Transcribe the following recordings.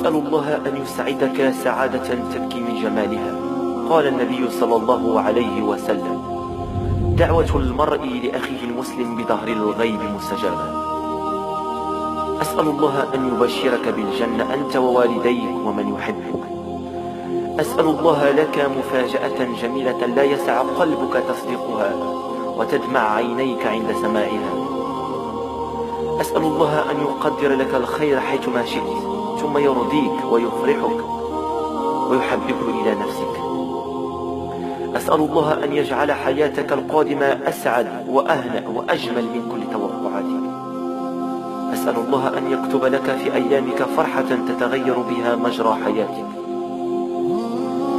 أسأل الله أن يسعدك سعادة تبكي من جمالها. قال النبي صلى الله عليه وسلم: دعوة المرء لأخيه المسلم بظهر الغيب مستجابة. أسأل الله أن يبشرك بالجنة أنت ووالديك ومن يحبك. أسأل الله لك مفاجأة جميلة لا يسع قلبك تصديقها وتدمع عينيك عند سماعها. أسأل الله أن يقدر لك الخير حيثما شئت، ثم يرضيك ويفرحك ويحببك إلى نفسك. أسأل الله أن يجعل حياتك القادمة أسعد وأهنأ وأجمل من كل توقعاتك. أسأل الله أن يكتب لك في أيامك فرحة تتغير بها مجرى حياتك.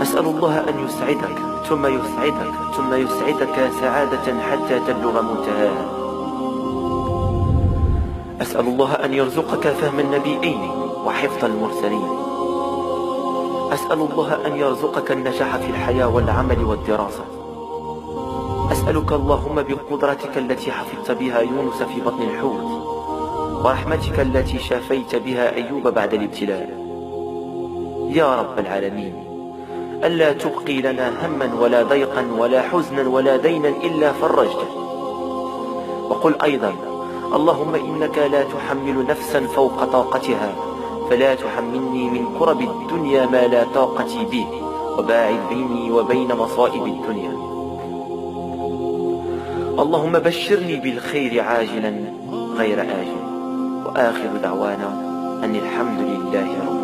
أسأل الله أن يسعدك ثم يسعدك ثم يسعدك سعادة حتى تبلغ منتهاها. أسأل الله أن يرزقك فهم النبيين وحفظ المرسلين. أسأل الله أن يرزقك النجاح في الحياة والعمل والدراسة. أسألك اللهم بقدرتك التي حفظت بها يونس في بطن الحوت، ورحمتك التي شافيت بها أيوب بعد الابتلاء، يا رب العالمين، ألا تبقي لنا هما ولا ضيقا ولا حزنا ولا دينا إلا فرجته. وقل أيضا: اللهم إنك لا تحمل نفسا فوق طاقتها، فلا تحملني من كرب الدنيا ما لا طاقتي به، وباعد بيني وبين مصائب الدنيا. اللهم بشرني بالخير عاجلا غير آجل. وآخر دعوانا أن الحمد لله رب